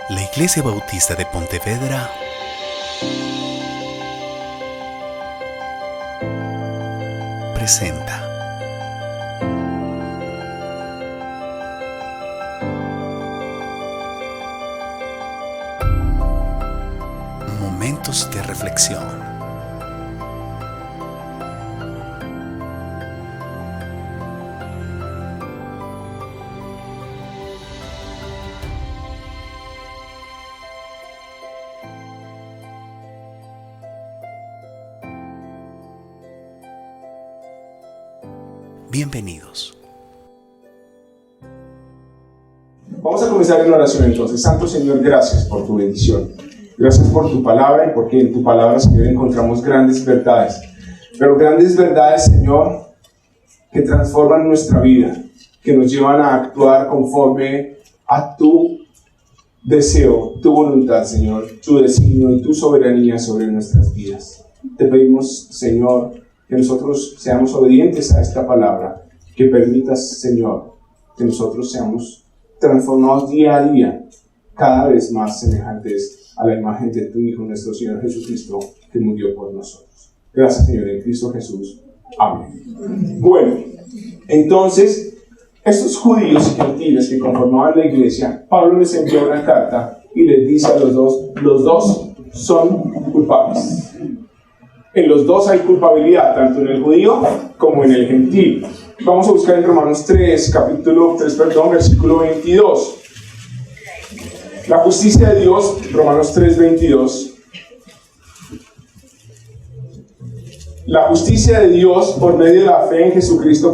La Iglesia Bautista de Pontevedra presenta Momentos de Reflexión. Bienvenidos. Vamos a comenzar en oración entonces. Santo Señor, gracias por tu bendición. Gracias por tu palabra y porque en tu palabra, Señor, encontramos grandes verdades. Pero grandes verdades, Señor, que transforman nuestra vida, que nos llevan a actuar conforme a tu deseo, tu voluntad, Señor, tu designio y tu soberanía sobre nuestras vidas. Te pedimos, Señor, que nosotros seamos obedientes a esta palabra, que permitas, Señor, que nosotros seamos transformados día a día, cada vez más semejantes a la imagen de tu Hijo, nuestro Señor Jesucristo, que murió por nosotros. Gracias, Señor, en Cristo Jesús. Amén. Bueno, entonces, estos judíos y gentiles que conformaban la iglesia, Pablo les envió una carta y les dice a los dos son culpables. En los dos hay culpabilidad, tanto en el judío como en el gentil. Vamos a buscar en Romanos 3, versículo 22. La justicia de Dios, Romanos 3, 22. La justicia de Dios por medio de la fe en Jesucristo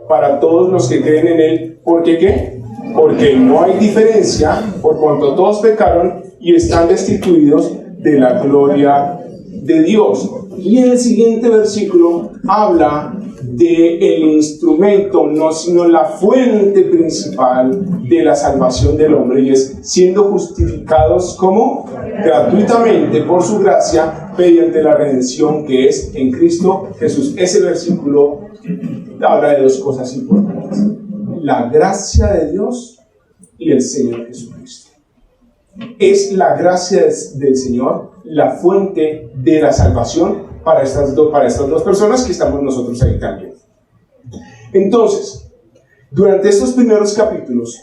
para todos los que creen en Él. ¿Por qué qué? Porque no hay diferencia, por cuanto todos pecaron y están destituidos de la gloria de Dios. Y en el siguiente versículo habla del instrumento, no sino la fuente principal de la salvación del hombre, y es siendo justificados como gratuitamente por su gracia mediante la redención que es en Cristo Jesús. Ese versículo habla de dos cosas importantes: la gracia de Dios y el Señor Jesucristo. Es la gracia del Señor la fuente de la salvación para estas dos personas que estamos nosotros ahí también. Entonces, durante estos primeros capítulos,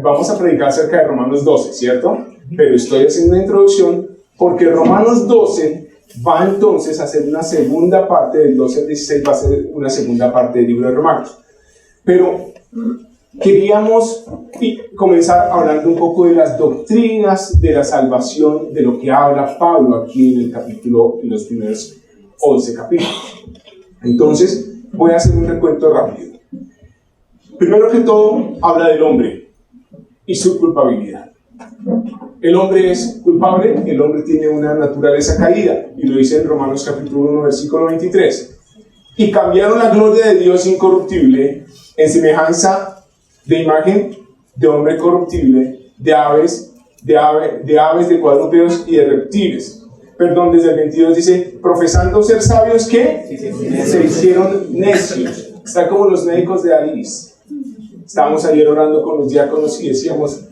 vamos a predicar acerca de Romanos 12, ¿cierto? Pero estoy haciendo una introducción porque Romanos 12 va entonces a ser una segunda parte, del 12 al 16 va a ser una segunda parte del libro de Romanos. Pero queríamos comenzar hablando un poco de las doctrinas de la salvación, de lo que habla Pablo aquí en el capítulo, en los primeros 11 capítulos. Entonces, voy a hacer un recuento rápido. Primero que todo, habla del hombre y su culpabilidad. El hombre es culpable, el hombre tiene una naturaleza caída, y lo dice en Romanos capítulo 1, versículo 23. Y cambiaron la gloria de Dios incorruptible en semejanza de imagen de hombre corruptible, de aves, de cuadrúpedos y de reptiles. Perdón, desde el 22 dice, profesando ser sabios, ¿qué? Se hicieron necios. Está como los médicos de Alice. Estábamos ayer orando con los diáconos y decíamos,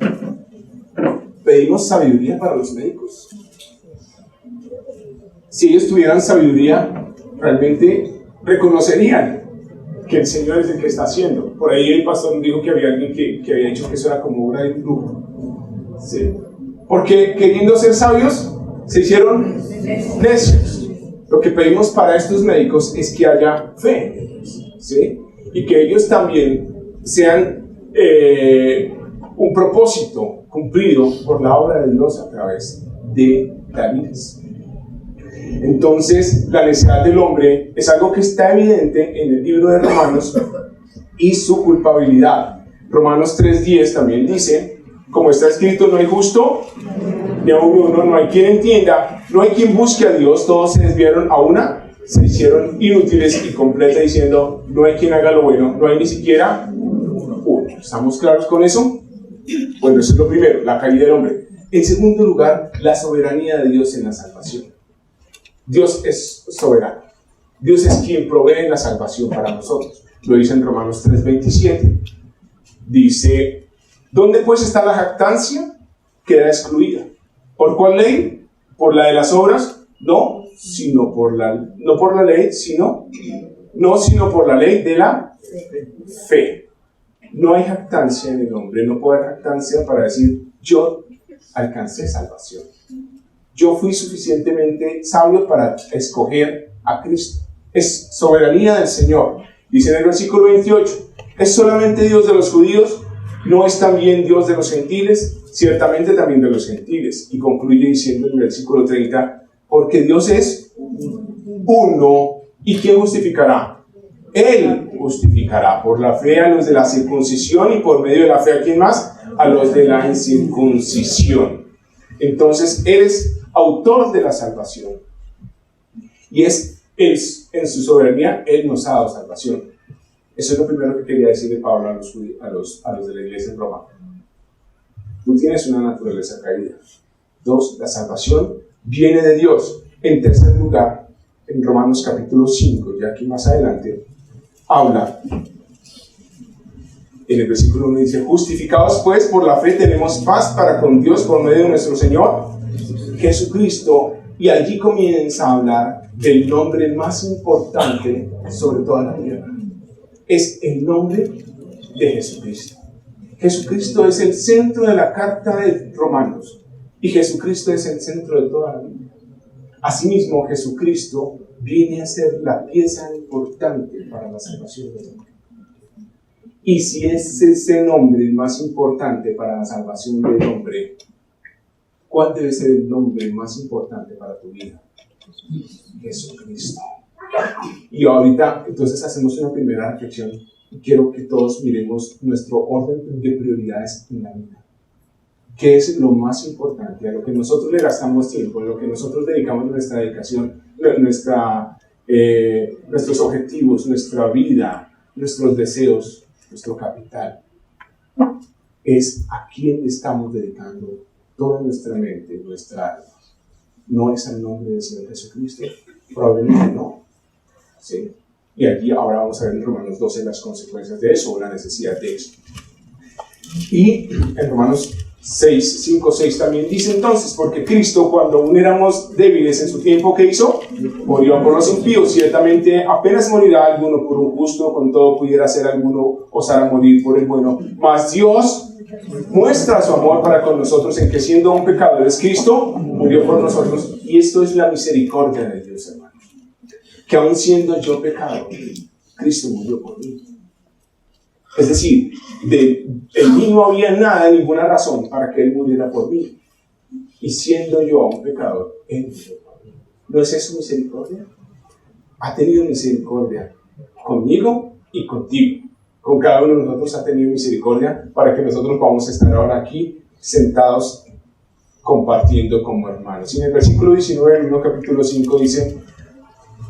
pedimos sabiduría para los médicos. Si ellos tuvieran sabiduría, realmente reconocerían que el Señor es el que está haciendo. Por ahí el pastor dijo que había alguien que había dicho que eso era como obra de un grupo. ¿Sí? Porque queriendo ser sabios, se hicieron necios. Lo que pedimos para estos médicos es que haya fe, ¿sí? Y que ellos también sean un propósito cumplido por la obra de Dios a través de David. Entonces, la necesidad del hombre es algo que está evidente en el libro de Romanos y su culpabilidad. Romanos 3:10 también dice, como está escrito, no hay justo, ni aun uno, no hay quien entienda, no hay quien busque a Dios, todos se desviaron a una, se hicieron inútiles, y completa diciendo, no hay quien haga lo bueno, no hay ni siquiera uno. ¿Estamos claros con eso? Bueno, eso es lo primero, la caída del hombre. En segundo lugar, la soberanía de Dios en la salvación. Dios es soberano. Dios es quien provee la salvación para nosotros. Lo dice en Romanos 3:27. Dice, ¿dónde pues está la jactancia? queda excluida. ¿Por cuál ley? ¿Por la de las obras? No, sino por la ley, sino por la ley de la fe. No hay jactancia en el hombre, no puede haber jactancia para decir yo alcancé salvación. Yo fui suficientemente sabio para escoger a Cristo. Es soberanía del Señor. Dice en el versículo 28, ¿es solamente Dios de los judíos? ¿No es también Dios de los gentiles? Ciertamente también de los gentiles. Y concluye diciendo en el versículo 30, porque Dios es uno. ¿Y quién justificará? Él justificará por la fe a los de la circuncisión y por medio de la fe ¿a quién más? A los de la incircuncisión. Entonces, Él es autor de la salvación. Y en su soberanía, Él nos ha dado salvación. Eso es lo primero que quería decirle Pablo a los de la iglesia en Roma. Tú tienes una naturaleza caída. 2, la salvación viene de Dios. En tercer lugar, en Romanos capítulo 5, y aquí más adelante, habla. En el versículo 1 dice, justificados pues por la fe tenemos paz para con Dios por medio de nuestro Señor Jesucristo. Y allí comienza a hablar del nombre más importante sobre toda la tierra. Es el nombre de Jesucristo. Jesucristo es el centro de la carta de Romanos. Y Jesucristo es el centro de toda la Biblia. Asimismo, Jesucristo viene a ser la pieza importante para la salvación del hombre. Y si es ese nombre el más importante para la salvación del hombre, ¿cuál debe ser el nombre más importante para tu vida? Jesucristo. Y ahorita, entonces, hacemos una primera reflexión. Quiero que todos miremos nuestro orden de prioridades en la vida. ¿Qué es lo más importante? A lo que nosotros le gastamos tiempo, a lo que nosotros dedicamos nuestra dedicación, nuestros objetivos, nuestra vida, nuestros deseos, nuestro capital. Es a quién estamos dedicando toda nuestra mente, nuestra alma. ¿No es al nombre del Señor Jesucristo? Probablemente no. ¿Sí? Y aquí ahora vamos a ver en Romanos 12 las consecuencias de eso, o la necesidad de eso. Y en Romanos 5, 6 también dice entonces, porque Cristo cuando aún éramos débiles en su tiempo, ¿qué hizo? Murió por los impíos. Ciertamente apenas morirá alguno por un justo, con todo pudiera ser alguno osar morir por el bueno. Mas Dios muestra su amor para con nosotros en que siendo un pecador Cristo murió por nosotros. Y esto es la misericordia de Dios, hermano. Que aún siendo yo pecador, Cristo murió por mí. Es decir, en mí no había nada, ninguna razón para que Él muriera por mí. Y siendo yo un pecador, Él murió por mí. ¿No es eso misericordia? Ha tenido misericordia conmigo y contigo. Con cada uno de nosotros ha tenido misericordia para que nosotros podamos estar ahora aquí sentados compartiendo como hermanos. Y en el versículo 19 del mismo capítulo 5 dice,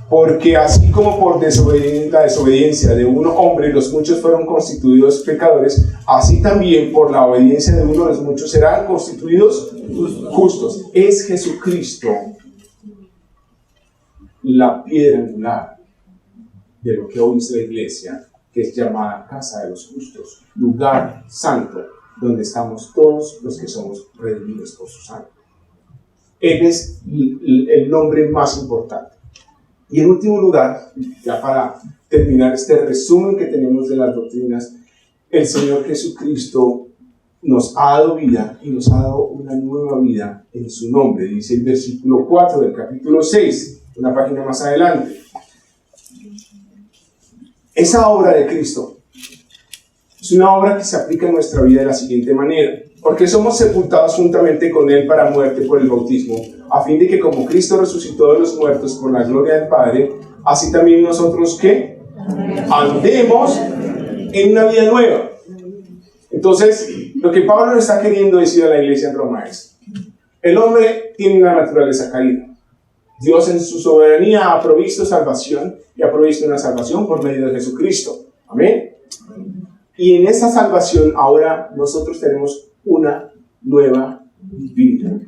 porque así como por la desobediencia de un hombre los muchos fueron constituidos pecadores, así también por la obediencia de uno los muchos serán constituidos justos. Es Jesucristo la piedra angular de lo que hoy es la iglesia, que es llamada casa de los justos, lugar santo, donde estamos todos los que somos redimidos por su sangre. Él es el nombre más importante. Y en último lugar, ya para terminar este resumen que tenemos de las doctrinas, el Señor Jesucristo nos ha dado vida y nos ha dado una nueva vida en su nombre. Dice el versículo 4 del capítulo 6, una página más adelante. Esa obra de Cristo es una obra que se aplica en nuestra vida de la siguiente manera. Porque somos sepultados juntamente con Él para muerte por el bautismo, a fin de que como Cristo resucitó de los muertos por la gloria del Padre, así también nosotros ¿qué? Andemos en una vida nueva. Entonces, lo que Pablo le está queriendo decir a la iglesia en Roma es, el hombre tiene una naturaleza caída. Dios en su soberanía ha provisto salvación y ha provisto una salvación por medio de Jesucristo. Amén. Y en esa salvación ahora nosotros tenemos una nueva vida.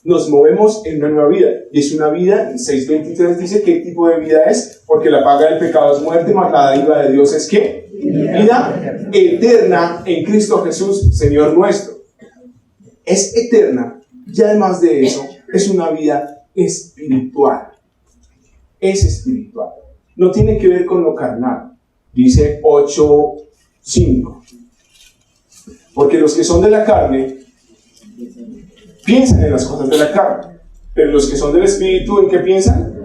Nos movemos en una nueva vida. Y es una vida, en 6:23 dice qué tipo de vida es, porque la paga del pecado es muerte, mas la dádiva de Dios es ¿qué? Vida eterna en Cristo Jesús, Señor nuestro. es eterna y además de eso es una vida espiritual. Es espiritual. No tiene que ver con lo carnal. Dice 8:5. Porque los que son de la carne piensan en las cosas de la carne, pero los que son del espíritu, ¿en qué piensan?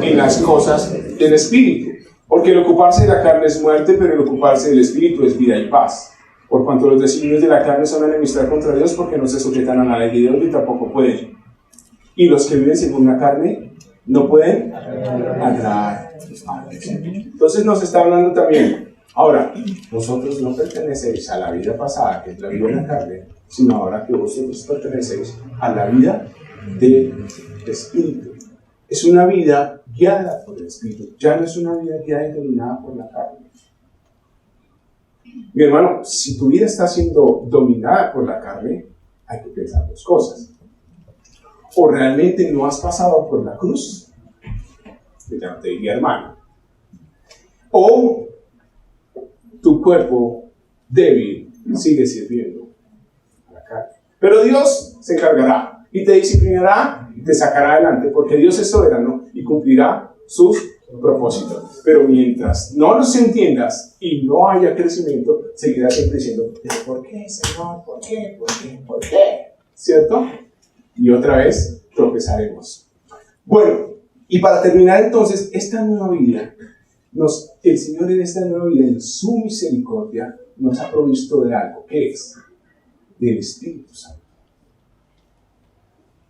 En las cosas del espíritu. Porque el ocuparse de la carne es muerte, pero el ocuparse del espíritu es vida y paz. Por cuanto los designios de la carne son enemistad contra Dios, porque no se sujetan a la ley de Dios ni tampoco pueden. Y los que viven según la carne no pueden agradar a Dios. Entonces nos está hablando también. Ahora, vosotros no pertenecéis a la vida pasada, que es la vida de la carne, sino ahora que vosotros pertenecéis a la vida del Espíritu. Es una vida guiada por el Espíritu, ya no es una vida guiada y dominada por la carne. Mi hermano, si tu vida está siendo dominada por la carne, hay que pensar dos cosas. O realmente no has pasado por la cruz, que ya no te diría hermano. O tu cuerpo débil sigue sirviendo a la carne. Pero Dios se encargará y te disciplinará y te sacará adelante, porque Dios es soberano y cumplirá sus propósitos. Pero mientras no los entiendas y no haya crecimiento, seguirás siempre diciendo, ¿pero por qué, Señor? ¿Por qué? ¿Por qué? ¿Por qué? ¿Cierto? Y otra vez tropezaremos. Bueno, y para terminar entonces, esta nueva vida, el Señor en esta nueva vida, en su misericordia, nos ha provisto de algo. ¿Qué es? Del Espíritu Santo.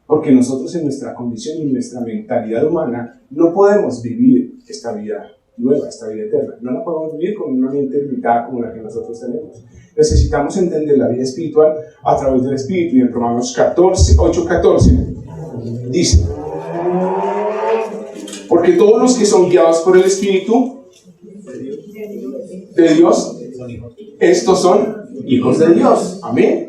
Porque nosotros en nuestra condición y en nuestra mentalidad humana no podemos vivir esta vida nueva, esta vida eterna. No la podemos vivir con una mente limitada como la que nosotros tenemos. Necesitamos entender la vida espiritual a través del Espíritu. Y en Romanos 8:14 dice: porque todos los que son guiados por el Espíritu de Dios, estos son hijos de Dios. Amén.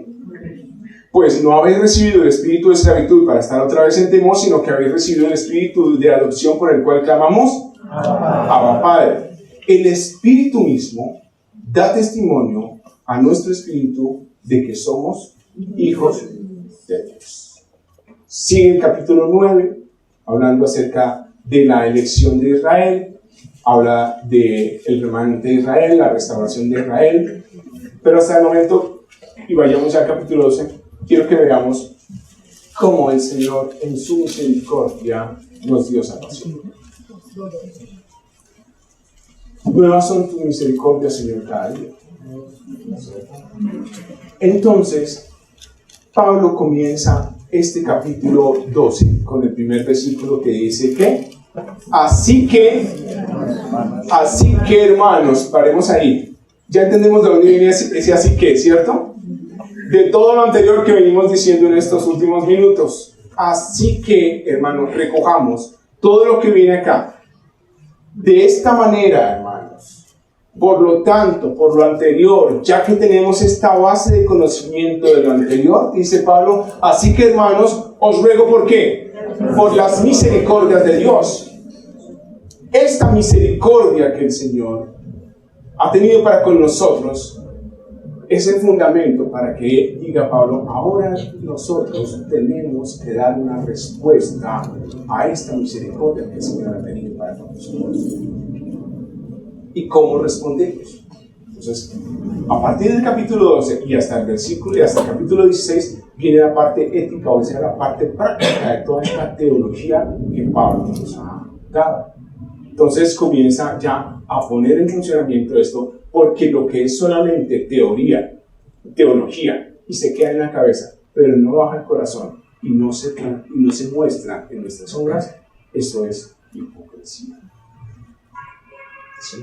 Pues no habéis recibido el espíritu de esclavitud para estar otra vez en temor, sino que habéis recibido el espíritu de adopción por el cual clamamos Abba Padre. El Espíritu mismo da testimonio a nuestro espíritu de que somos hijos de Dios. Sigue el capítulo 9, hablando acerca de la elección de Israel, habla del remanente de Israel, la restauración de Israel, pero hasta el momento, y vayamos al capítulo 12, quiero que veamos cómo el Señor en su misericordia nos dio salvación. Nuevas son tus misericordias, Señor, cada día. Entonces, Pablo comienza este capítulo 12 con el primer versículo que dice que así que hermanos, paremos ahí. Ya entendemos de dónde viene ese así que, ¿cierto? De todo lo anterior que venimos diciendo en estos últimos minutos. Así que, hermanos, recojamos todo lo que viene acá. De esta manera, hermanos, por lo tanto, por lo anterior, ya que tenemos esta base de conocimiento de lo anterior, dice Pablo, así que, hermanos, os ruego, ¿por qué? Por las misericordias de Dios. Esta misericordia que el Señor ha tenido para con nosotros es el fundamento para que diga Pablo, ahora nosotros tenemos que dar una respuesta a esta misericordia que el Señor ha tenido para con nosotros. ¿Y cómo respondemos? Entonces, a partir del capítulo 12 y hasta el capítulo 16 viene la parte ética, o sea, la parte práctica de toda esta teología que Pablo nos ha dado. Entonces comienza ya a poner en funcionamiento esto, porque lo que es solamente teología, y se queda en la cabeza, pero no baja al corazón y no se muestra en nuestras obras, eso es hipocresía. ¿Sí?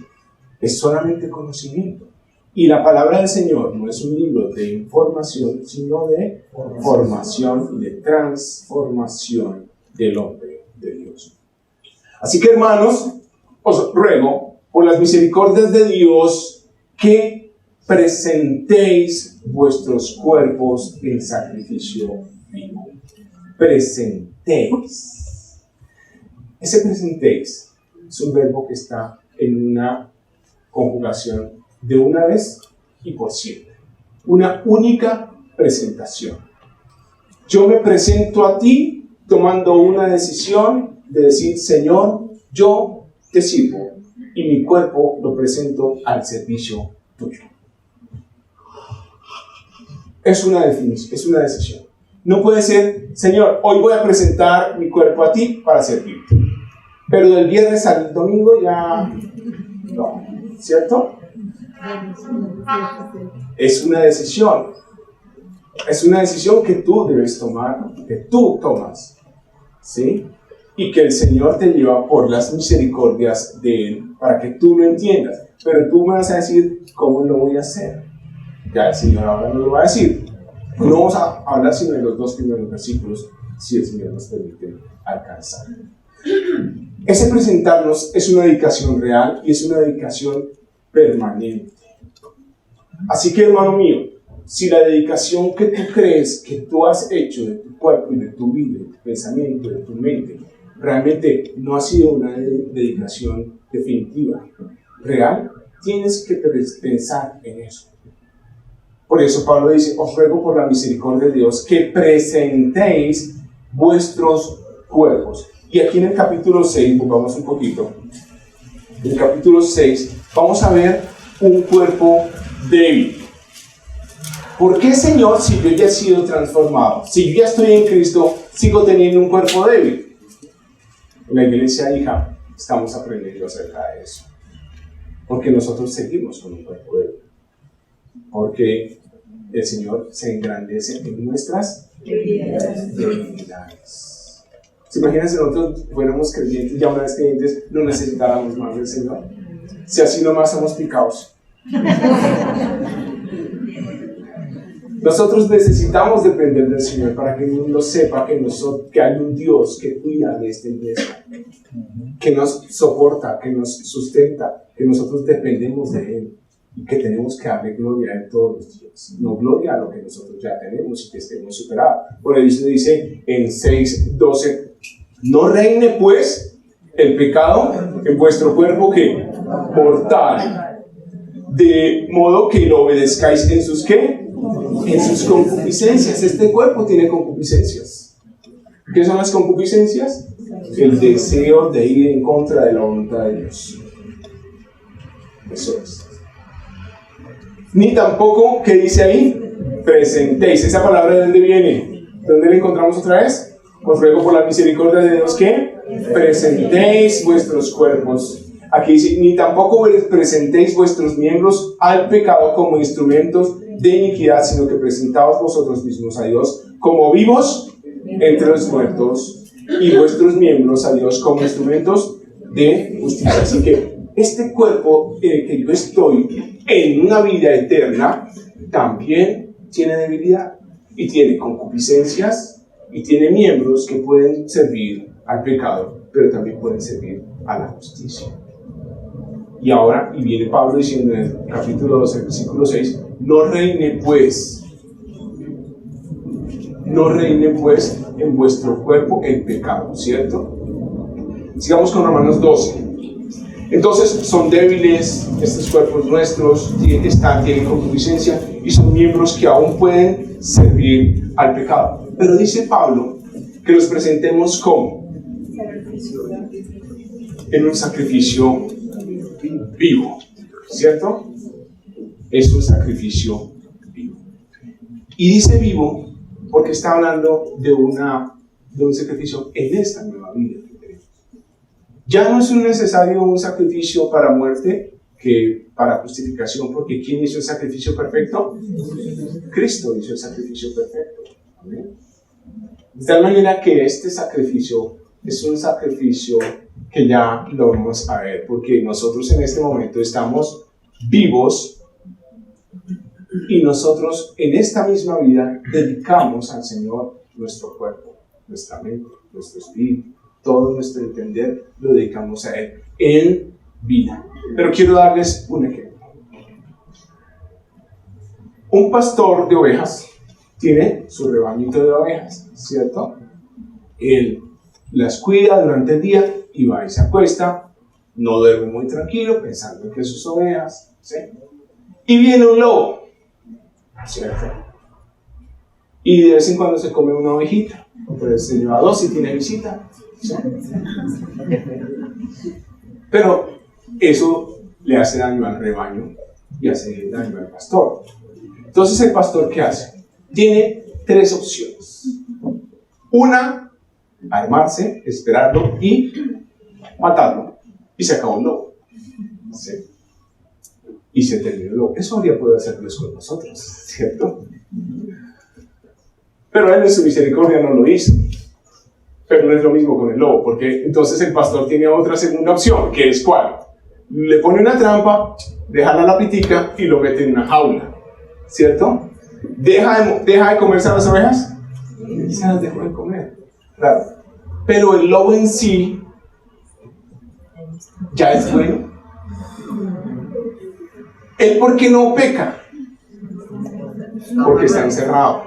Es solamente conocimiento. Y la palabra del Señor no es un libro de información, sino de formación y de transformación del hombre de Dios. Así que, hermanos, os ruego, por las misericordias de Dios, que presentéis vuestros cuerpos en sacrificio vivo. Presentéis. Ese presentéis es un verbo que está en una conjugación de una vez y por siempre. Una única presentación. Yo me presento a ti tomando una decisión de decir, Señor, yo te sirvo y mi cuerpo lo presento al servicio tuyo. Es una definición, es una decisión. No puede ser, Señor, hoy voy a presentar mi cuerpo a ti para servirte. Pero del viernes al domingo ya no, ¿cierto? Es una decisión. Es una decisión que tú debes tomar, que tú tomas, ¿sí? Y que el Señor te lleva por las misericordias de Él para que tú lo entiendas. Pero tú me vas a decir, ¿cómo lo voy a hacer? Ya el Señor ahora no lo va a decir. No vamos a hablar sino de los 2 primeros versículos, si el Señor nos permite alcanzar. Ese presentarnos es una dedicación real y es una dedicación permanente. Así que, hermano mío, si la dedicación que tú crees que tú has hecho de tu cuerpo y de tu vida, de tu pensamiento, de tu mente, realmente no ha sido una dedicación definitiva, real, tienes que pensar en eso. Por eso Pablo dice, os ruego por la misericordia de Dios que presentéis vuestros cuerpos. Y aquí en el capítulo 6, volvamos un poquito, en el capítulo 6 vamos a ver un cuerpo débil. ¿Por qué, Señor, si yo ya he sido transformado, si yo ya estoy en Cristo, sigo teniendo un cuerpo débil? En la iglesia, hija, estamos aprendiendo acerca de eso. Porque nosotros seguimos con un cuerpo débil. Porque el Señor se engrandece en nuestras debilidades. ¿Se imaginan si nosotros fuéramos creyentes, ya una vez creyentes, no necesitáramos más del Señor? Si así nomás somos picados. Nosotros necesitamos depender del Señor para que el mundo sepa que hay un Dios que cuida de esta iglesia, que nos soporta, que nos sustenta, que nosotros dependemos de Él y que tenemos que darle gloria a Él todos los días. No gloria a lo que nosotros ya tenemos y que estemos superados. Por eso dice en 6:12, no reine pues el pecado en vuestro cuerpo que mortal, de modo que lo obedezcáis en sus ¿qué? En sus concupiscencias. Este cuerpo tiene concupiscencias. ¿Qué son las concupiscencias? El deseo de ir en contra de la voluntad de Dios. Eso es. Ni tampoco, ¿qué dice ahí? Presentéis. ¿Esa palabra de dónde viene? ¿Dónde la encontramos otra vez? Os ruego por la misericordia de Dios que presentéis vuestros cuerpos. Aquí dice, ni tampoco presentéis vuestros miembros al pecado como instrumentos de iniquidad, sino que presentaos vosotros mismos a Dios como vivos entre los muertos y vuestros miembros a Dios como instrumentos de justicia. Así que este cuerpo en el que yo estoy en una vida eterna también tiene debilidad y tiene concupiscencias y tiene miembros que pueden servir al pecado, pero también pueden servir a la justicia. Y ahora, y viene Pablo diciendo en el capítulo 12, versículo 6, no reine pues en vuestro cuerpo el pecado, ¿cierto? Sigamos con Romanos 12. Entonces son débiles estos cuerpos nuestros, tienen concupiscencia y son miembros que aún pueden servir al pecado. Pero dice Pablo que los presentemos como en un sacrificio vivo, ¿cierto? Es un sacrificio vivo. Y dice vivo porque está hablando de un sacrificio en esta nueva vida que tenemos. Ya no es necesario un sacrificio para muerte que para justificación, porque ¿quién hizo el sacrificio perfecto? Cristo hizo el sacrificio perfecto. ¿Amén? De tal manera que este sacrificio es un sacrificio que ya lo vamos a ver, porque nosotros en este momento estamos vivos y nosotros en esta misma vida dedicamos al Señor nuestro cuerpo, nuestra mente, nuestro espíritu, todo nuestro entender lo dedicamos a Él en vida. Pero quiero darles un ejemplo. Un pastor de ovejas tiene su rebañito de ovejas, ¿cierto? Él las cuida durante el día y va y se acuesta, no duerme muy tranquilo pensando en que sus ovejas, ¿sí? Y viene un lobo, ¿cierto? y de vez en cuando se come una ovejita, entonces se lleva 2 si tiene visita, ¿sí? Pero eso le hace daño al rebaño y hace daño al pastor. Entonces el pastor, ¿qué hace? Tiene 3 opciones. Una, armarse, esperarlo y matarlo, y se acabó el lobo, ¿sí? Y se terminó el lobo. Eso habría podido hacer Dios con nosotros, ¿cierto? Pero él en su misericordia no lo hizo. Pero no es lo mismo con el lobo, porque entonces el pastor tiene otra segunda opción, que es ¿cuál? Le pone una trampa, deja la pitica y lo mete en una jaula, ¿cierto? ¿Deja de comerse a las ovejas? Y se las dejó de comer, claro. Pero el lobo en sí ya es bueno. ¿Él por qué no peca? Porque está encerrado.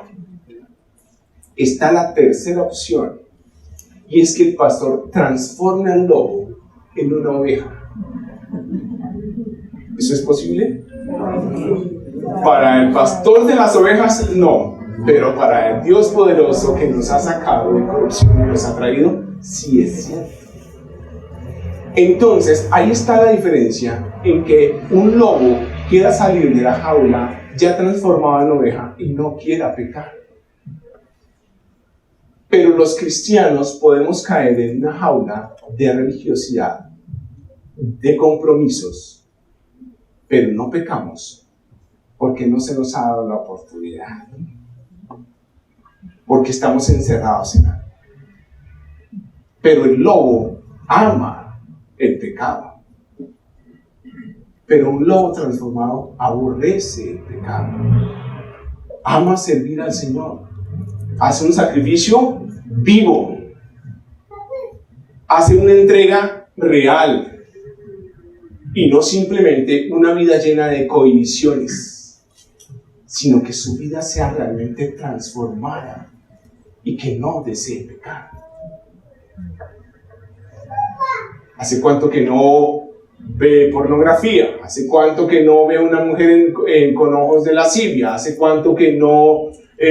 Está la tercera opción, y es que el pastor transforma al lobo en una oveja. ¿Eso es posible? Para el pastor de las ovejas, no. Pero para el Dios poderoso que nos ha sacado de corrupción y nos ha traído, sí es cierto. Entonces, ahí está la diferencia en que un lobo quiera salir de la jaula ya transformado en oveja y no quiera pecar. Pero los cristianos podemos caer en una jaula de religiosidad, de compromisos, pero no pecamos porque no se nos ha dado la oportunidad, porque estamos encerrados en algo. Pero el lobo ama el pecado, pero un lobo transformado aborrece el pecado, ama servir al Señor. Hace un sacrificio vivo, hace una entrega real y no simplemente una vida llena de cohibiciones, sino que su vida sea realmente transformada y que no desee pecar. ¿Hace cuánto que no ve pornografía? ¿Hace cuánto que no ve a una mujer con ojos de lascivia? ¿Hace cuánto que no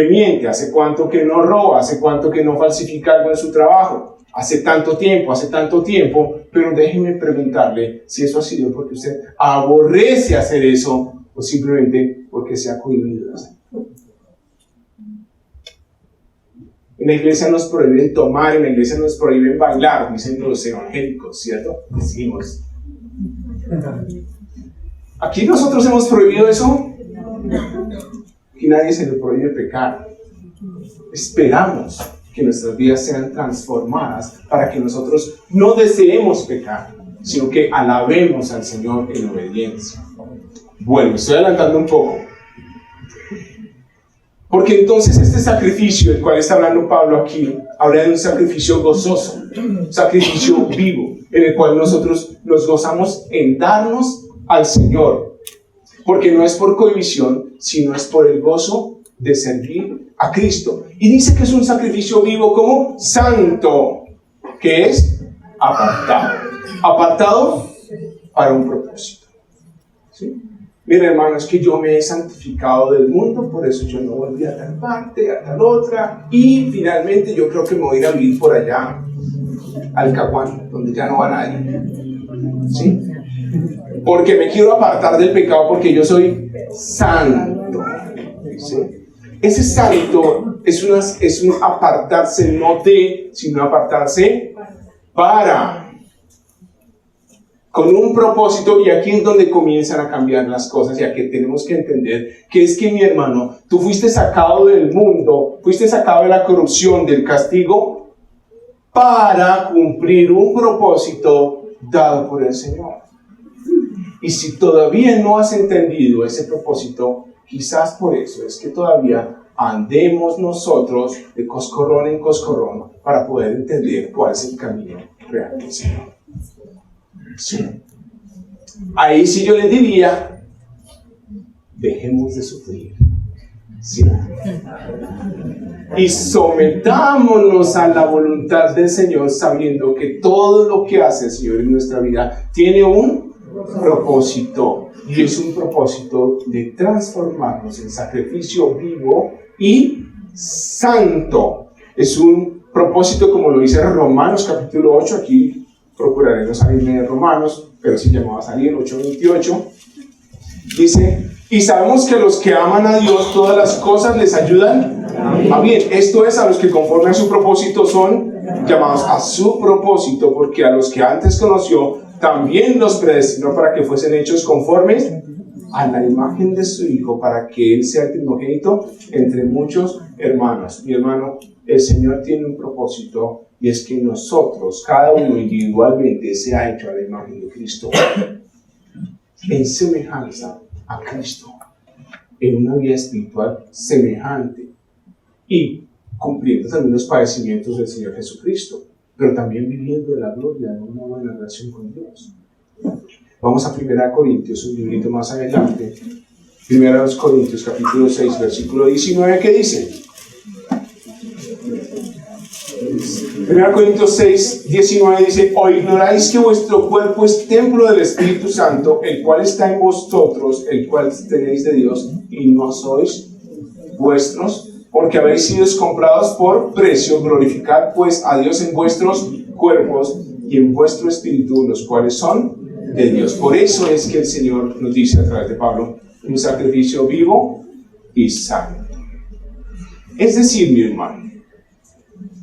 miente? ¿Hace cuánto que no roba? ¿Hace cuánto que no falsifica algo en su trabajo? Hace tanto tiempo, pero déjeme preguntarle si eso ha sido porque usted aborrece hacer eso o simplemente porque se ha cohibido de hacerlo. En la iglesia nos prohíben tomar, en la iglesia nos prohíben bailar, dicen los evangélicos, ¿cierto? Decimos. ¿Aquí nosotros hemos prohibido eso? Aquí nadie se le prohíbe pecar. Esperamos que nuestras vidas sean transformadas para que nosotros no deseemos pecar, sino que alabemos al Señor en obediencia. Bueno, estoy adelantando un poco. Porque entonces este sacrificio del cual está hablando Pablo aquí, habla de un sacrificio gozoso, un sacrificio vivo, en el cual nosotros nos gozamos en darnos al Señor. Porque no es por cohibición, sino es por el gozo de servir a Cristo. Y dice que es un sacrificio vivo como santo, que es apartado. Apartado para un propósito. ¿Sí? Mira, hermano, es que yo me he santificado del mundo, por eso yo no volví a tal parte, a tal otra, y finalmente yo creo que me voy a ir a vivir por allá, al Caguán, donde ya no va nadie. ¿Sí? Porque me quiero apartar del pecado porque yo soy santo. ¿Sí? Ese santo es un apartarse no de, sino apartarse para, con un propósito, y aquí es donde comienzan a cambiar las cosas, y aquí tenemos que entender que es que, mi hermano, tú fuiste sacado del mundo, fuiste sacado de la corrupción, del castigo, para cumplir un propósito dado por el Señor. Y si todavía no has entendido ese propósito, quizás por eso es que todavía andemos nosotros de coscorrón en coscorrón para poder entender cuál es el camino real del Señor. Sí. Ahí sí yo les diría, dejemos de sufrir. Sí. Y sometámonos a la voluntad del Señor, sabiendo que todo lo que hace el Señor en nuestra vida tiene un propósito, y es un propósito de transformarnos en sacrificio vivo y santo. Es un propósito, como lo dice Romanos capítulo 8, aquí procuraré no salirme de Romanos, pero sí llamaba a salir, 8:28. Dice, y sabemos que a los que aman a Dios, todas las cosas les ayudan a bien. Esto es, a los que conforme a su propósito son llamados a su propósito, porque a los que antes conoció, también los predestinó para que fuesen hechos conformes a la imagen de su Hijo, para que Él sea el primogénito entre muchos hermanos. Mi hermano, el Señor tiene un propósito, y es que nosotros, cada uno individualmente, sea hecho a la imagen de Cristo, en semejanza a Cristo, en una vida espiritual semejante, y cumpliendo también los padecimientos del Señor Jesucristo, pero también viviendo de la gloria de una buena relación con Dios. Vamos a 1 Corintios, un librito más adelante. 1 Corintios, capítulo 6, versículo 19, ¿qué dice? 1 Corintios 6, 19 dice, ¿o ignoráis que vuestro cuerpo es templo del Espíritu Santo, el cual está en vosotros, el cual tenéis de Dios, y no sois vuestros? Porque habéis sido comprados por precio. Glorificad pues a Dios en vuestros cuerpos y en vuestro espíritu, los cuales son de Dios. Por eso es que el Señor nos dice a través de Pablo, un sacrificio vivo y santo. Es decir, mi hermano,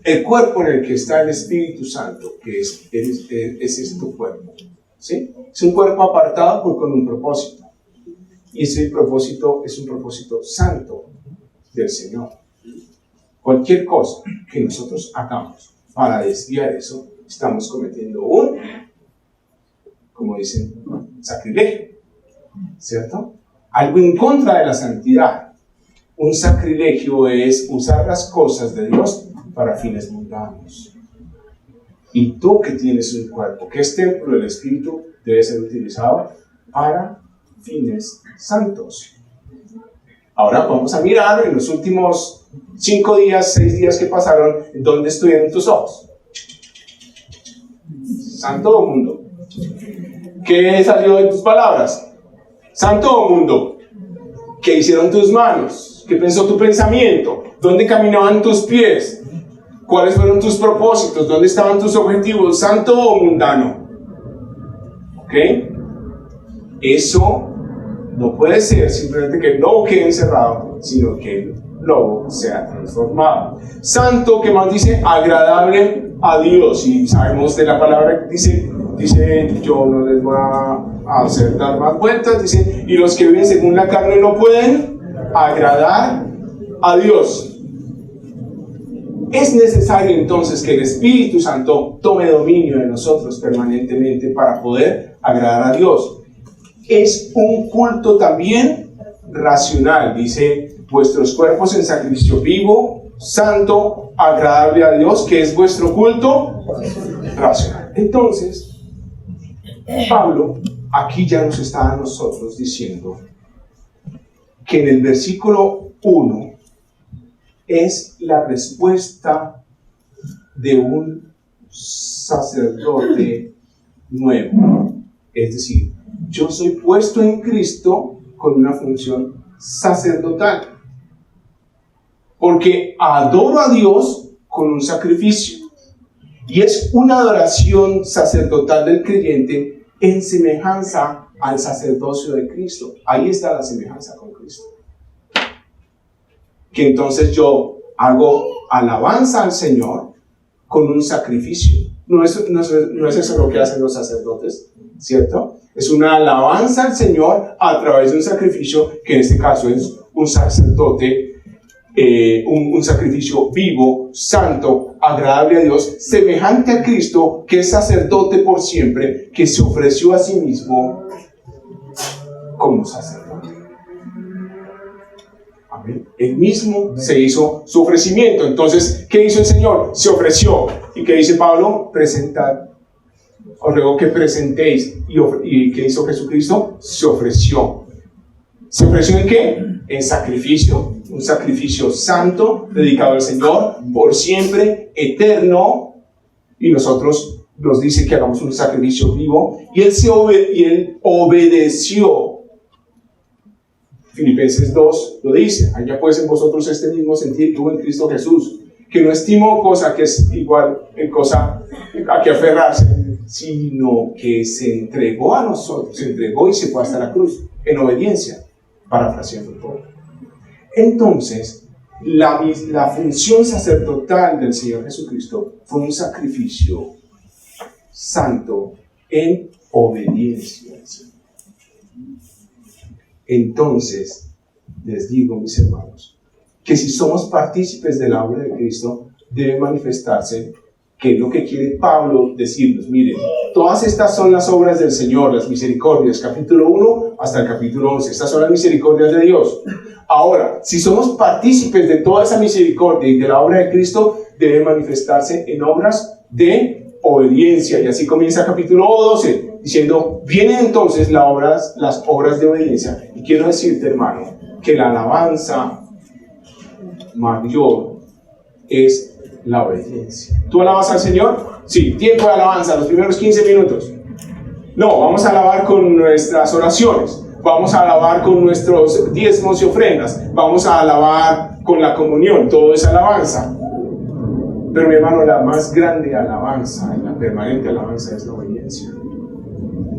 el cuerpo en el que está el Espíritu Santo, que es tu cuerpo, ¿sí? Es un cuerpo apartado con un propósito. Y ese propósito es un propósito santo del Señor. Cualquier cosa que nosotros hagamos para desviar eso, estamos cometiendo un, como dicen, sacrilegio, ¿cierto? Algo en contra de la santidad. Un sacrilegio es usar las cosas de Dios para fines mundanos. Y tú, que tienes un cuerpo que es templo del Espíritu, debe ser utilizado para fines santos. Ahora vamos a mirar en los últimos 5 días, 6 días que pasaron, ¿dónde estuvieron tus ojos? ¿Santo o mundo? ¿Qué salió de tus palabras? ¿Santo o mundo? ¿Qué hicieron tus manos? ¿Qué pensó tu pensamiento? ¿Dónde caminaban tus pies? ¿Cuáles fueron tus propósitos? ¿Dónde estaban tus objetivos? ¿Santo o mundano? ¿Ok? Eso no puede ser simplemente que el lobo quede encerrado, sino que el lobo sea transformado. Santo, ¿qué más dice? Agradable a Dios. Y sabemos de la palabra, dice, yo no les voy a hacer dar más vueltas, dice, y los que viven según la carne no pueden agradar a Dios. Es necesario entonces que el Espíritu Santo tome dominio de nosotros permanentemente para poder agradar a Dios. Es un culto también racional, dice, vuestros cuerpos en sacrificio vivo, santo, agradable a Dios, que es vuestro culto racional. Entonces, Pablo aquí ya nos está a nosotros diciendo que en el versículo 1 es la respuesta de un sacerdote nuevo. Es decir, yo soy puesto en Cristo con una función sacerdotal, porque adoro a Dios con un sacrificio, y es una adoración sacerdotal del creyente en semejanza al sacerdocio de Cristo. Ahí está la semejanza con Cristo. Que entonces yo hago alabanza al Señor con un sacrificio. No es eso lo que hacen los sacerdotes, ¿cierto? Es una alabanza al Señor a través de un sacrificio, que en este caso es un sacerdote, un sacrificio vivo, santo, agradable a Dios, semejante a Cristo, que es sacerdote por siempre, que se ofreció a sí mismo como sacerdote. Amén. Él mismo se hizo su ofrecimiento. Entonces, ¿qué hizo el Señor? Se ofreció. ¿Y qué dice Pablo? Presentad. Os ruego que presentéis. ¿Y qué hizo Jesucristo? Se ofreció. ¿Se ofreció en qué? En sacrificio. Un sacrificio santo, dedicado al Señor, por siempre, eterno. Y nosotros nos dice que hagamos un sacrificio vivo. Y Él obedeció Filipenses 2 lo dice, haya pues en vosotros este mismo sentir que hubo en Cristo Jesús, que no estimó cosa que es igual en cosa a que aferrarse, sino que se entregó a nosotros, se entregó y se fue hasta la cruz, en obediencia, parafraseando todo. Entonces, la función sacerdotal del Señor Jesucristo fue un sacrificio santo en obediencia. Entonces, les digo, mis hermanos, que si somos partícipes de la obra de Cristo, debe manifestarse que es lo que quiere Pablo decirnos. Miren, todas estas son las obras del Señor, las misericordias, capítulo 1 hasta el capítulo 11. Estas son las misericordias de Dios. Ahora, si somos partícipes de toda esa misericordia y de la obra de Cristo, debe manifestarse en obras de obediencia. Y así comienza el capítulo 12, diciendo, vienen entonces las obras de obediencia. Y quiero decirte, hermano, que la alabanza mayor es la obediencia. ¿Tú alabas al Señor? Sí, tiempo de alabanza, los primeros 15 minutos. No, vamos a alabar con nuestras oraciones. Vamos a alabar con nuestros diezmos y ofrendas. Vamos a alabar con la comunión. Todo es alabanza. Pero mi hermano, la más grande alabanza y la permanente alabanza es la obediencia.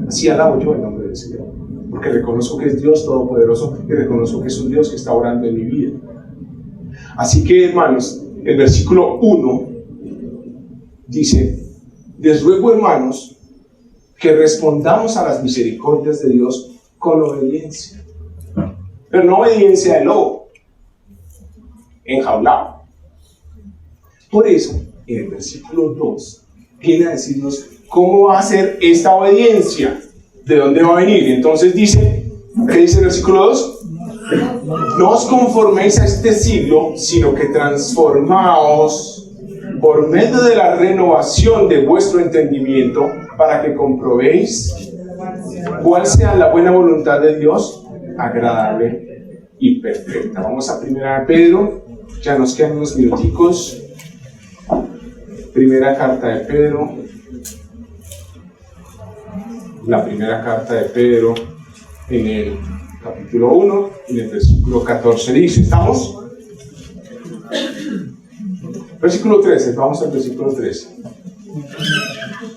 Así alabo yo el nombre del Señor, porque reconozco que es Dios Todopoderoso y reconozco que es un Dios que está obrando en mi vida. Así que, hermanos, el versículo 1 dice: les ruego, hermanos, que respondamos a las misericordias de Dios con obediencia, pero no obediencia de lobo enjaulado. Por eso, en el versículo 2 viene a decirnos cómo va a ser esta obediencia, de dónde va a venir. Entonces dice, ¿qué dice el versículo 2? No os conforméis a este siglo, sino que transformaos por medio de la renovación de vuestro entendimiento, para que comprobéis cuál sea la buena voluntad de Dios, agradable y perfecta. Vamos a 1 Pedro, ya nos quedan unos minuticos. Primera carta de Pedro, la primera carta de Pedro, en el capítulo 1, en el versículo 14 dice, ¿estamos? Versículo 13, vamos al versículo 13.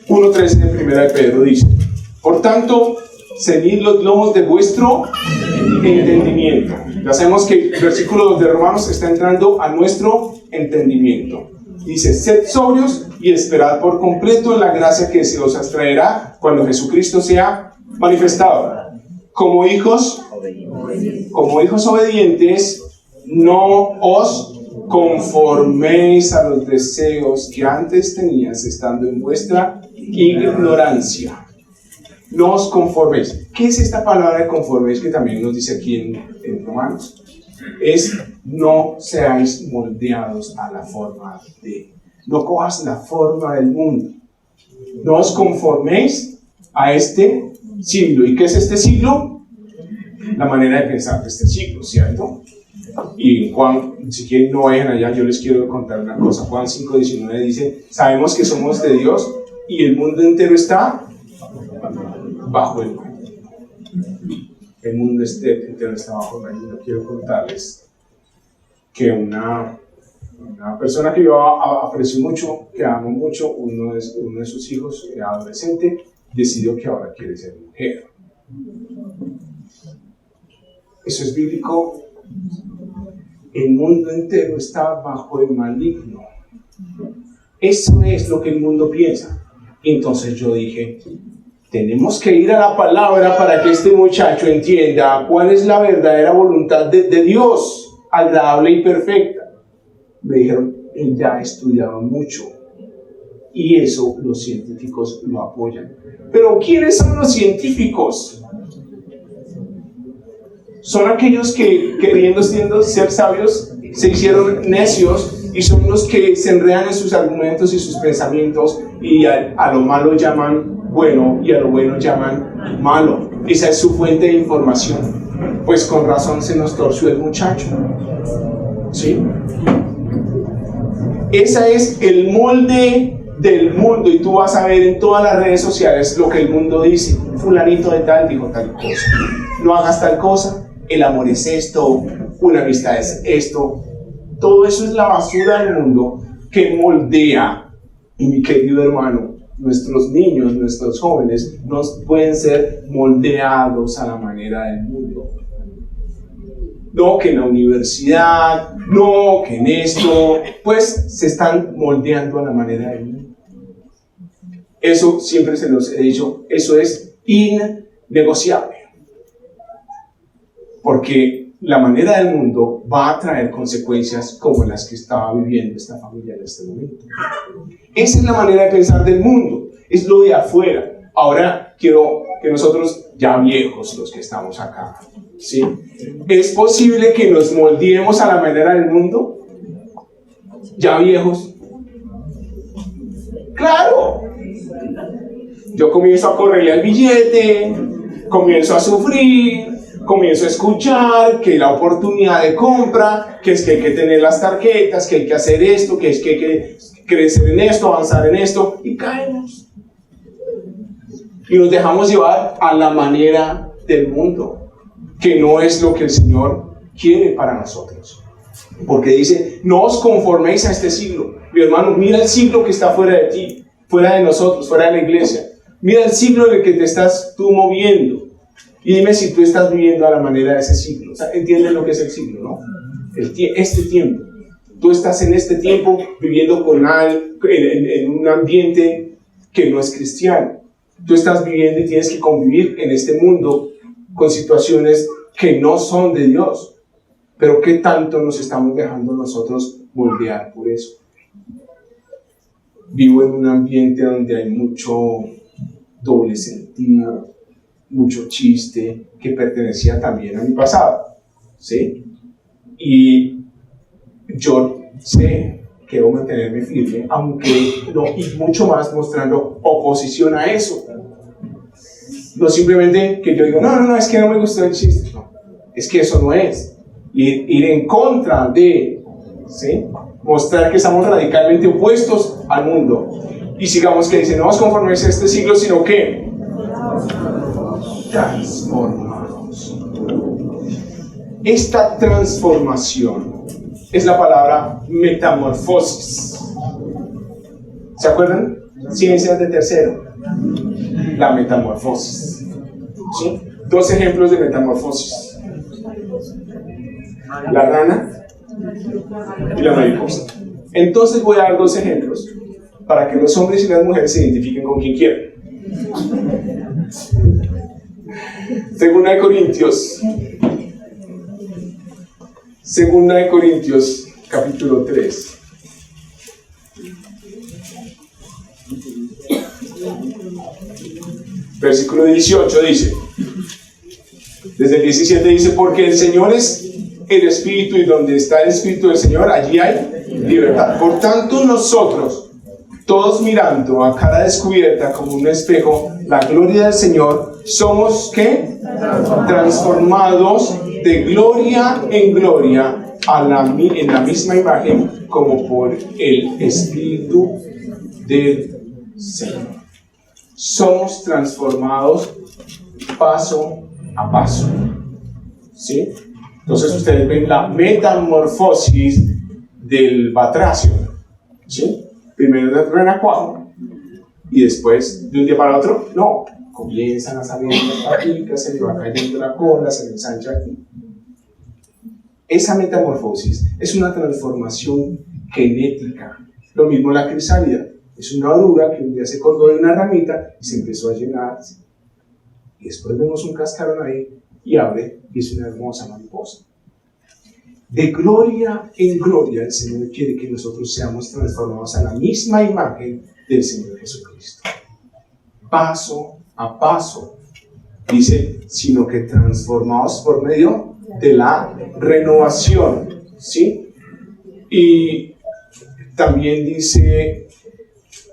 1:13 de primera de Pedro dice, por tanto, ceñid los lomos de vuestro entendimiento. Ya sabemos que el versículo 2 de Romanos está entrando a nuestro entendimiento. Dice, sed sobrios y esperad por completo en la gracia que se os traerá cuando Jesucristo sea manifestado. Como hijos obedientes, no os conforméis a los deseos que antes tenías estando en vuestra ignorancia. No os conforméis. ¿Qué es esta palabra de conforméis que también nos dice aquí en Romanos? Es no seáis moldeados a la forma de. No cojas la forma del mundo. No os conforméis a este siglo. ¿Y qué es este siglo? La manera de pensar de este siglo, ¿cierto? Y Juan, si quieren no vayan allá, yo les quiero contar una cosa. Juan 5:19 dice, sabemos que somos de Dios y el mundo entero está bajo el mal. El mundo entero está bajo el mal. Yo quiero contarles que una persona que yo aprecio mucho, que amo mucho, uno de sus hijos, adolescente, decidió que ahora quiere ser mujer. Eso es bíblico. El mundo entero está bajo el maligno. Eso es lo que el mundo piensa. Entonces yo dije, tenemos que ir a la palabra para que este muchacho entienda cuál es la verdadera voluntad de Dios, agradable y perfecta. Me dijeron, él ya ha estudiado mucho y eso los científicos lo apoyan. Pero ¿quiénes son los científicos? Son aquellos que, queriendo ser sabios, se hicieron necios y son los que se enredan en sus argumentos y sus pensamientos y a lo malo llaman bueno y a lo bueno llaman malo. Esa es su fuente de información. Pues con razón se nos torció el muchacho. ¿Sí? Ese es el molde del mundo y tú vas a ver en todas las redes sociales lo que el mundo dice. Fulanito de tal dijo tal cosa. No hagas tal cosa. el amor es esto, una amistad es esto. Todo eso es la basura del mundo que moldea. Y mi querido hermano, nuestros niños, nuestros jóvenes, no pueden ser moldeados a la manera del mundo. No, que en la universidad, no, que en esto, pues se están moldeando a la manera del mundo. Eso siempre se los he dicho, eso es innegociable. Porque la manera del mundo va a traer consecuencias como las que estaba viviendo esta familia en este momento. Esa es la manera de pensar del mundo, es lo de afuera. Ahora quiero que nosotros, ya viejos los que estamos acá, ¿sí? ¿Es posible que nos moldeemos a la manera del mundo? ¿Ya viejos? ¡Claro! Yo comienzo a correrle al billete, comienzo a sufrir, comienzo a escuchar que la oportunidad de compra, que es que hay que tener las tarjetas, que hay que hacer esto, que es que hay que crecer en esto, avanzar en esto, y caemos. Y nos dejamos llevar a la manera del mundo, que no es lo que el Señor quiere para nosotros. Porque dice, no os conforméis a este siglo. Mi hermano, mira el siglo que está fuera de ti, fuera de nosotros, fuera de la iglesia. Mira el siglo en el que te estás tú moviendo. Y dime si tú estás viviendo a la manera de ese siglo. O sea, ¿entienden lo que es el siglo, no? Este tiempo. Tú estás en este tiempo viviendo en un ambiente que no es cristiano. Tú estás viviendo y tienes que convivir en este mundo con situaciones que no son de Dios. Pero ¿qué tanto nos estamos dejando nosotros moldear por eso? Vivo en un ambiente donde hay mucho doble sentido, mucho chiste, que pertenecía también a mi pasado, ¿sí? Y yo sé que debo mantenerme firme, aunque no, y mucho más mostrando oposición a eso. No simplemente que yo digo, no, es que no me gustó el chiste, no, es que eso no es. Ir en contra de, ¿sí? Mostrar que estamos radicalmente opuestos al mundo. Y sigamos que dice, no os conforméis a este siglo, sino que transformados. Esta transformación es la palabra metamorfosis. ¿Se acuerdan? Ciencias de tercero. La metamorfosis. ¿Sí? Dos ejemplos de metamorfosis. La rana y la mariposa. Entonces voy a dar dos ejemplos para que los hombres y las mujeres se identifiquen con quien quieran. Segunda de Corintios, capítulo 3. Versículo 18 dice, desde el 17 dice, porque el Señor es el Espíritu y donde está el Espíritu del Señor, allí hay libertad. Por tanto nosotros, todos mirando a cara descubierta como un espejo la gloria del Señor, somos ¿qué? Transformados de gloria en gloria en la misma imagen como por el Espíritu del Señor. Somos transformados paso a paso, ¿sí? Entonces ustedes ven la metamorfosis del batracio, ¿sí? Primero de renacuajo y después de un día para otro, no, comienzan a salir las paticas, se le va cayendo la cola, se le ensancha aquí. Esa metamorfosis es una transformación genética. Lo mismo la crisálida. Es una oruga que un día se colgó de una ramita y se empezó a llenar. Y después vemos un cascarón ahí y abre y es una hermosa mariposa. De gloria en gloria el Señor quiere que nosotros seamos transformados a la misma imagen del Señor Jesucristo. Paso a paso. Dice, sino que transformados por medio de la renovación, ¿sí? Y también dice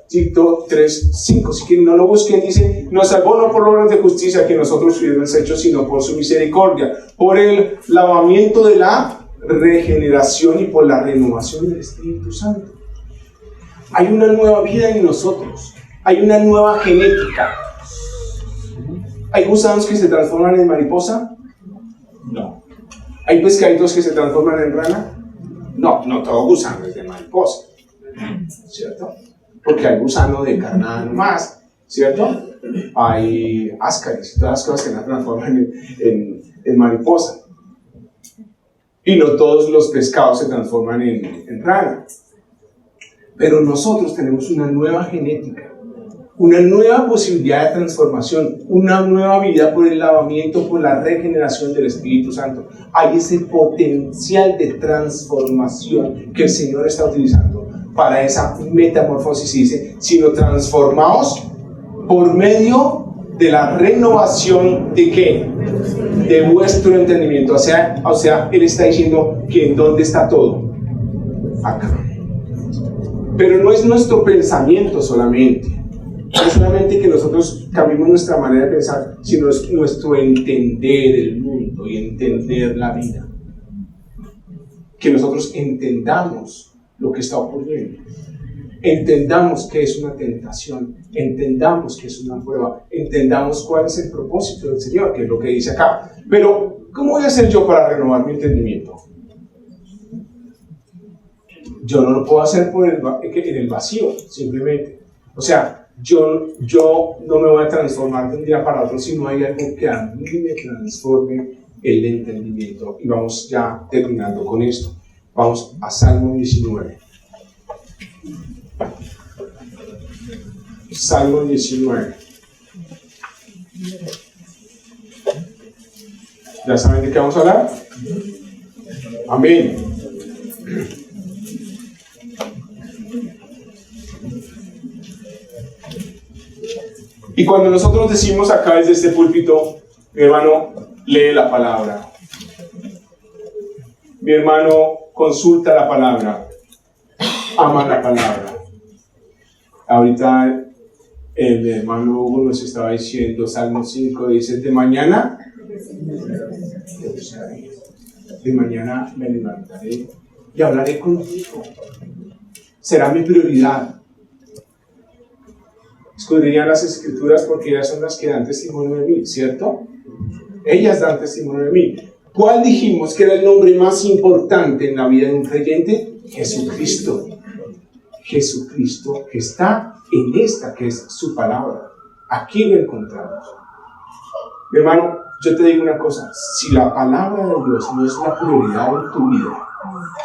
Tito 3:5, si quieren no lo busquen, dice, nos salvó no por obras de justicia que nosotros hubiéramos hecho, sino por su misericordia, por el lavamiento de la regeneración y por la renovación del Espíritu Santo. Hay una nueva vida en nosotros, hay una nueva genética. ¿Hay gusanos que se transforman en mariposa? No. ¿Hay pescaditos que se transforman en rana? No, no todo gusano es de mariposa, ¿cierto? Porque hay gusano de carnada nomás, ¿cierto? Hay áscaris, todas las cosas que se transforman en mariposa. Y no todos los pescados se transforman en rana. Pero nosotros tenemos una nueva genética, una nueva posibilidad de transformación, una nueva vida por el lavamiento, por la regeneración del Espíritu Santo. Hay ese potencial de transformación que el Señor está utilizando para esa metamorfosis. Dice, sino transformaos por medio de la renovación de ¿qué? De vuestro entendimiento. O sea, Él está diciendo que ¿en dónde está todo? Acá. Pero no es nuestro pensamiento solamente. No es solamente que nosotros cambiemos nuestra manera de pensar, sino es nuestro entender el mundo y entender la vida. Que nosotros entendamos lo que está ocurriendo. Entendamos que es una tentación, entendamos que es una prueba, entendamos cuál es el propósito del Señor, que es lo que dice acá. Pero, ¿cómo voy a hacer yo para renovar mi entendimiento? Yo no lo puedo hacer en el vacío, simplemente. O sea, yo no me voy a transformar de un día para otro, sino hay algo que a mí me transforme el entendimiento. Y vamos ya terminando con esto. Vamos a Salmo 19. Salmo 19. ¿Ya saben de qué vamos a hablar? Amén. Y cuando nosotros decimos acá desde este púlpito, mi hermano lee la palabra, mi hermano consulta la palabra, ama la palabra. Ahorita el hermano Hugo nos estaba diciendo, Salmo 5 dice, de mañana me levantaré y hablaré contigo. Será mi prioridad. Escudriñar las Escrituras porque ellas son las que dan testimonio de mí, ¿cierto? Ellas dan testimonio de mí. ¿Cuál dijimos que era el nombre más importante en la vida de un creyente? Jesucristo. Jesucristo que está en esta, que es su palabra. Aquí lo encontramos. Mi hermano, yo te digo una cosa, si la palabra de Dios no es la prioridad en tu vida,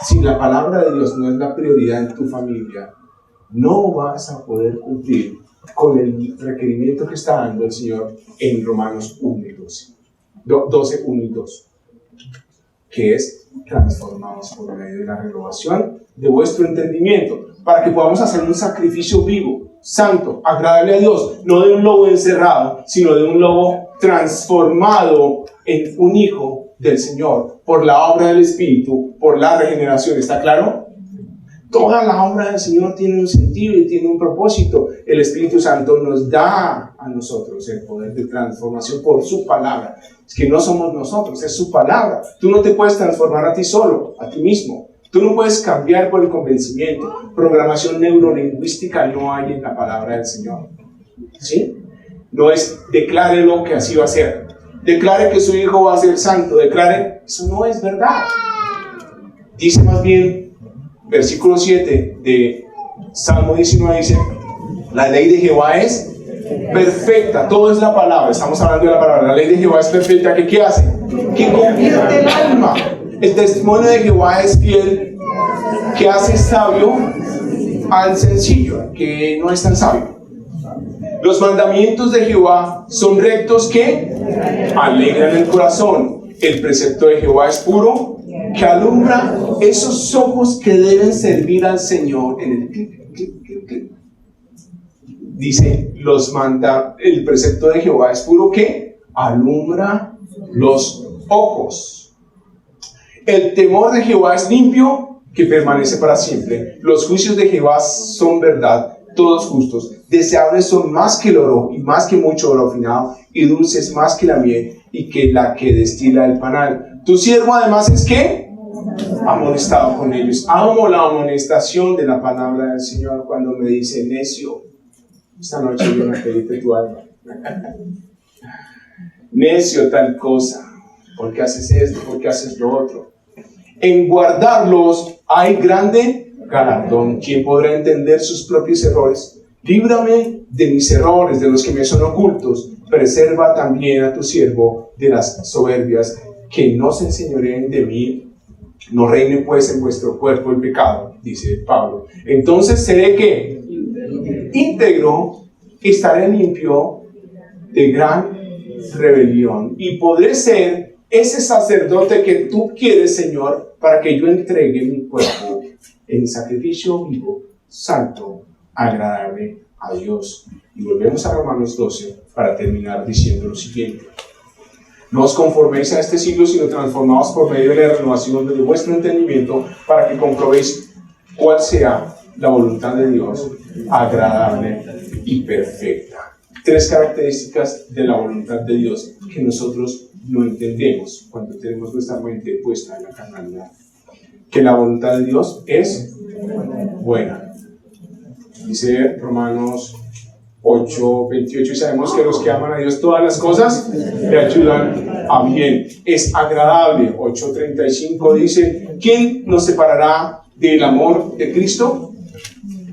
si la palabra de Dios no es la prioridad en tu familia, no vas a poder cumplir con el requerimiento que está dando el Señor en Romanos 1 y 12, 1 y 2, que es transformados por medio de la renovación de vuestro entendimiento, para que podamos hacer un sacrificio vivo, santo, agradable a Dios, no de un lobo encerrado, sino de un lobo transformado en un hijo del Señor, por la obra del Espíritu, por la regeneración. ¿Está claro? Toda la obra del Señor tiene un sentido y tiene un propósito. El Espíritu Santo nos da a nosotros el poder de transformación por su palabra. Es que no somos nosotros, es su palabra. Tú no te puedes transformar a ti solo, a ti mismo. Tú no puedes cambiar por el convencimiento. Programación neurolingüística no hay en la palabra del Señor. ¿Sí? No es declárelo que así va a ser. Declare que su hijo va a ser santo. Declare, eso no es verdad. Dice más bien, versículo 7 de Salmo 19 dice, la ley de Jehová es perfecta. Todo es la palabra, estamos hablando de la palabra. La ley de Jehová es perfecta. ¿Qué hace? Que convierte el alma. El testimonio de Jehová es fiel, que hace sabio al sencillo, que no es tan sabio. Los mandamientos de Jehová son rectos, que alegran el corazón. El precepto de Jehová es puro, que alumbra esos ojos que deben servir al Señor. En el clic, clic, clic, clic. Dice, el precepto de Jehová es puro, que alumbra los ojos. El temor de Jehová es limpio, que permanece para siempre. Los juicios de Jehová son verdad, todos justos. Deseables son más que el oro, y más que mucho oro afinado, y dulces más que la miel, y que la que destila el panal. Tu siervo además es ¿qué? Amonestado con ellos. Amo la amonestación de la palabra del Señor cuando me dice necio. Esta noche viene a pedirte tu alma. Necio tal cosa. ¿Por qué haces esto? ¿Por qué haces lo otro? En guardarlos hay grande galardón. ¿Quién podrá entender sus propios errores? Líbrame de mis errores, de los que me son ocultos. Preserva también a tu siervo de las soberbias, que no se enseñoreen de mí. No reine pues en vuestro cuerpo el pecado, dice Pablo. Entonces seré que íntegro, estaré limpio de gran rebelión y podré ser ese sacerdote que tú quieres, Señor, para que yo entregue mi cuerpo en sacrificio vivo, santo, agradable a Dios. Y volvemos a Romanos 12 para terminar diciendo lo siguiente: no os conforméis a este siglo, sino transformaos por medio de la renovación de vuestro entendimiento, para que comprobéis cuál sea la voluntad de Dios, agradable y perfecta. 3 características de la voluntad de Dios que nosotros no entendemos cuando tenemos nuestra mente puesta en la carnalidad. Que la voluntad de Dios es buena. Dice Romanos 8:28, y sabemos que los que aman a Dios todas las cosas le ayudan a bien. Es agradable. 8:35 dice: ¿quién nos separará del amor de Cristo?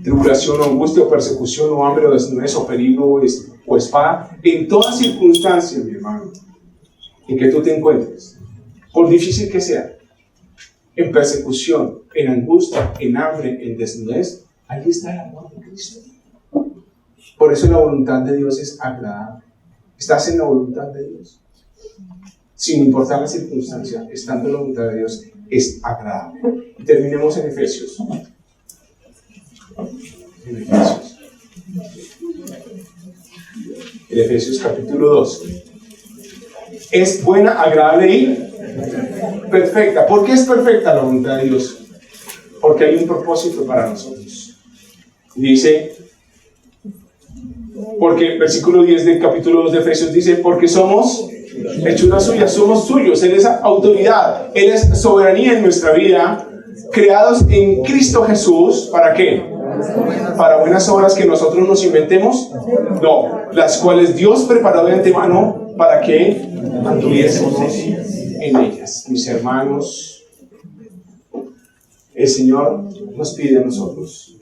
Tribulación o angustia o persecución o hambre o desnudez o peligro o espada. En todas circunstancias, mi hermano, en que tú te encuentres, por difícil que sea, en persecución, en angustia, en hambre, en desnudez, ahí está el amor de Cristo. Por eso la voluntad de Dios es agradable. ¿Estás en la voluntad de Dios? Sin importar la circunstancia, estando en la voluntad de Dios, es agradable. Y terminemos en Efesios. En Efesios capítulo 2. Es buena, agradable y perfecta. ¿Por qué es perfecta la voluntad de Dios? Porque hay un propósito para nosotros. Dice, porque versículo 10 del capítulo 2 de Efesios dice: porque somos hechura suya, somos suyos. Él es autoridad, Él es soberanía en nuestra vida, creados en Cristo Jesús. ¿Para qué? ¿Para buenas obras que nosotros nos inventemos? No, las cuales Dios preparó de antemano para que anduviésemos en ellas. Mis hermanos, el Señor nos pide a nosotros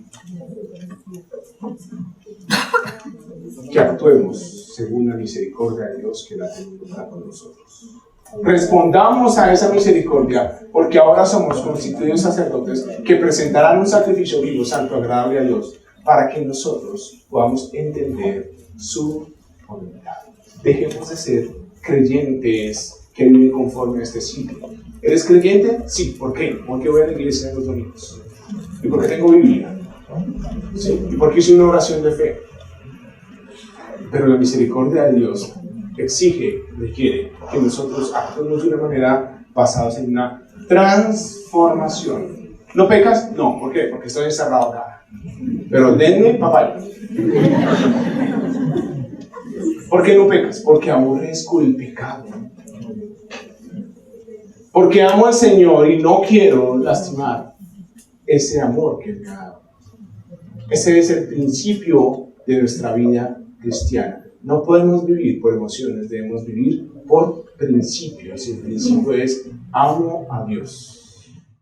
que actuemos según la misericordia de Dios que la tenemos para con nosotros. Respondamos a esa misericordia, porque ahora somos constituidos sacerdotes que presentarán un sacrificio vivo, santo, agradable a Dios, para que nosotros podamos entender su voluntad. Dejemos de ser creyentes que viven conforme a este siglo. ¿Eres creyente? Sí. ¿Por qué? Porque voy a la iglesia los domingos. ¿Y porque tengo Biblia? Sí. ¿Y porque hice una oración de fe? Pero la misericordia de Dios requiere que nosotros actuemos de una manera basados en una transformación. ¿No pecas? No. ¿Por qué? Porque estoy encerrado acá. Pero denme papaya. ¿Por qué no pecas? Porque aborrezco el pecado. Porque amo al Señor y no quiero lastimar ese amor que me ha dado. Ese es el principio de nuestra vida cristiana. No podemos vivir por emociones, debemos vivir por principios. El principio es: amo a Dios.